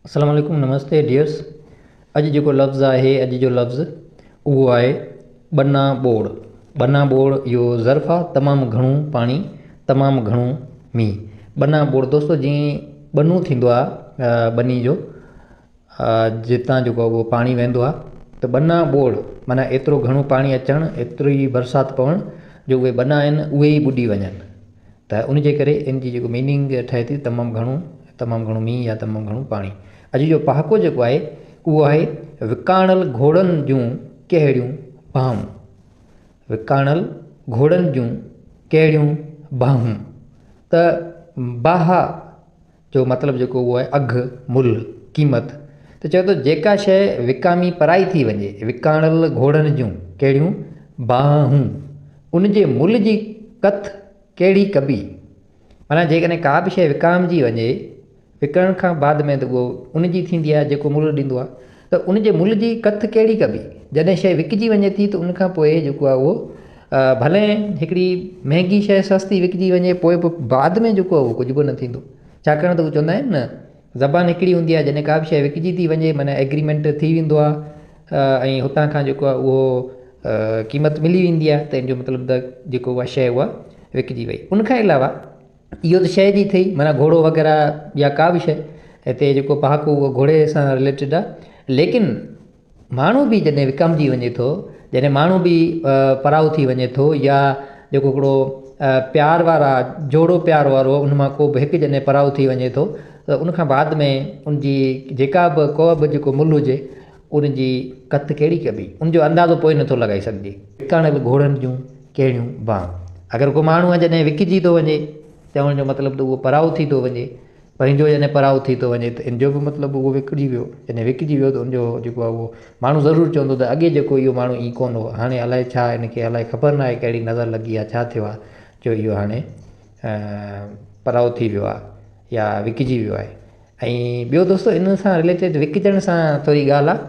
अस्सलाम वालेकुम, नमस्ते डियर्स। अॼु जेको लफ़्ज़ आहे, अॼु जो लफ़्ज़ उहो आहे बना ॿोड़। बना ॿोड़ इहो ज़र्फ़ आहे, तमामु घणो पाणी, तमामु घणो मींहुं। बना ॿोड़ दोस्तो जीअं बनू थींदो आहे बनी जो, जितां जेको उहो पाणी वेंदो आहे, त बना ॿोड़ माना एतिरो घणो पाणी अचणु, एतिरी बरसाति पवणु जो उहे बना आहिनि उहे ई ॿुॾी वञनि। त उन जे करे इन जी जेको मीनिंग ठहे थी तमामु घणो मींहुं या तमामु घणो पाणी। अॼु जो पहाको जेको आहे उहो आहे विकाणल घोड़नि जूं कहिड़ियूं बाहूं। विकाणल घोड़नि जूं कहिड़ियूं बाहूं। त बाहा जो मतिलबु जेको उहो आहे अघु, मुल्ह, क़ीमत। त चयो त जेका शइ विकामी पराई थी वञे, विकाणल घोड़नि जूं कहिड़ियूं बाहूं, उन जे मुल्ह जी कथ कहिड़ी कबी। माना जेकॾहिं का बि शइ विकामजी वञे, विकण खां बाद में त उहो उन जी थींदी आहे जेको मुल्ह ॾींदो आहे, त उन जे मुल्ह जी कथ कहिड़ी कबी। जॾहिं शइ विकिजी वञे थी त उन खां पोइ जेको आहे उहो भले हिकिड़ी महांगी शइ सस्ती विकिजी वञे, पोइ बि बाद में जेको आहे उहो कुझु बि न थींदो। छाकाणि त उहो चवंदा आहिनि न, ज़बान हिकिड़ी हूंदी आहे, जॾहिं का बि शइ विकिजी थी वञे माना एग्रीमेंट थी वेंदो आहे ऐं हुतां खां जेको आहे उहो क़ीमत मिली वेंदी आहे, त इन जो मतिलबु त जेको उहा शइ उहा विकिजी वई। उनखां अलावा इहो त शइ जी थी, माना घोड़ो वग़ैरह या का बि शइ, हिते जेको पहाको उहो घोड़े सां रिलेटेड आहे। लेकिन माण्हू बि जॾहिं विकामजी वञे थो, जॾहिं माण्हू बि पराओ थी वञे थो, या जेको हिकिड़ो प्यार वारा जोड़ो प्यार वारो उन मां को बि हिकु जॾहिं पराओ थी वञे थो, त उनखां बाद में उनजी जेका बि को बि जेको मुल्ह हुजे उन जी कथ कहिड़ी कबी, उनजो अंदाज़ो पोइ नथो लॻाए सघिजे। विकाणल घोड़नि जूं कहिड़ियूं बाहूं। अगरि को माण्हू आहे जॾहिं विकिजी थो वञे त उनजो मतिलबु त उहो पराओ थी थो वञे, पंहिंजो जॾहिं पराओ थी थो वञे त इन जो बि मतिलबु उहो विकिजी वियो। जॾहिं विकिजी वियो त उनजो जेको आहे उहो माण्हू ज़रूरु चवंदो त अॻे जेको इहो माण्हू ईअं कोन हो, हाणे अलाए छा इनखे अलाए ख़बर न आहे कहिड़ी नज़र लॻी आहे, छा थियो आहे जो इहो हाणे पराओ थी वियो आहे या विकिजी वियो आहे। ऐं ॿियो दोस्तो इन सां रिलेटेड विकिजण सां थोरी ॻाल्हि आहे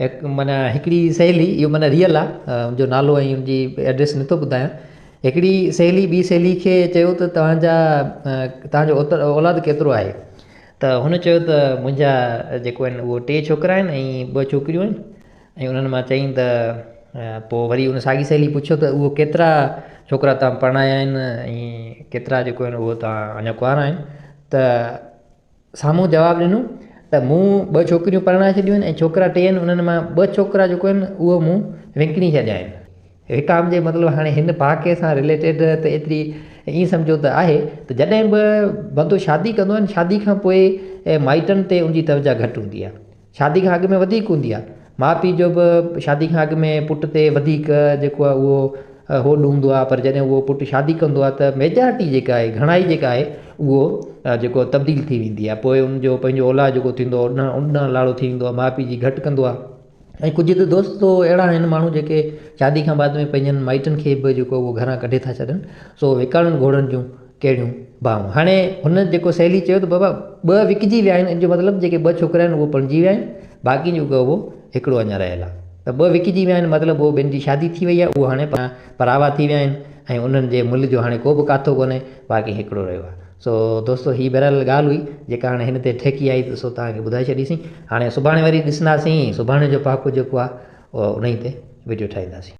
त माना हिकिड़ी सहेली, इहो माना रियल आहे, मुंहिंजो नालो ऐं उनजी एड्रेस नथो ॿुधायां। हिकिड़ी सहेली ॿी सहेली खे चयो त तव्हांजो औलाद केतिरो आहे, त हुन चयो त मुंहिंजा जेको आहिनि उहो 3 छोकिरा आहिनि ऐं 2 छोकिरियूं आहिनि। ऐं उन्हनि मां चयईं त पोइ वरी उन साॻी सहेली पुछियो त उहो केतिरा छोकिरा तव्हां परिणाया आहिनि ऐं केतिरा जेको आहिनि उहो तव्हां अञा कुंवारा आहिनि। त साम्हूं जवाबु ॾिनो त मूं 2 छोकिरियूं परिणाए छॾियूं आहिनि ऐं छोकिरा 3 आहिनि, उन्हनि मां 2 छोकिरा जेको आहिनि उहो मूं विकिणी छॾिया आहिनि। विकाम जे मतिलबु हाणे हिन पहाके सां रिलेटेड त एतिरी ईअं सम्झो त आहे त जॾहिं बि बंदो शादी कंदो आहे, शादी खां पोइ माइटनि ते उनजी तवजा घटि हूंदी आहे, शादी खां अॻु में वधीक हूंदी आहे। माउ पीउ जो बि शादी खां अॻु में पुट ते वधीक जेको आहे उहो होॾ हूंदो आहे, पर जॾहिं उहो पुटु शादी कंदो आहे त मेजॉरिटी जेका आहे, घणाई जेका आहे उहो जेको तब्दील थी वेंदी आहे। पोइ उनजो पंहिंजो औलाद जेको थींदो आहे उन लाड़ो थी वेंदो आहे, माउ पीउ जी घटि कंदो आहे। ऐं कुझु त दोस्तो अहिड़ा आहिनि माण्हू जेके शादी खां बाद में पंहिंजनि माइटनि खे बि जेको उहो घरां कढे था छॾनि। सो विकाणनि घोड़नि जूं कहिड़ियूं बाहूं। हाणे हुन जेको सहेली चयो त बाबा 2 विकिजी विया आहिनि, इन जो मतिलबु जेके 2 छोकिरा आहिनि उहो पणिजी विया आहिनि, बाक़ी जेको उहो हिकिड़ो अञा रहियल आहे। त 2 विकिजी विया आहिनि मतिलबु उहो ॿिनि जी शादी थी वई आहे, उहो हाणे परावा थी विया आहिनि ऐं उन्हनि जे मुल्ह जो हाणे को बि काथो कोन्हे, बाक़ी हिकिड़ो रहियो आहे। सो दोस्तो हीअ बहरहाल ॻाल्हि हुई जेका हाणे हिन ते ठेकी आई, त सो तव्हांखे ॿुधाए छॾीसीं। हाणे सुभाणे वरी ॾिसंदासीं, सुभाणे जो पहाको जेको आहे उहो उन ई ते वीडियो ठाहींदासीं।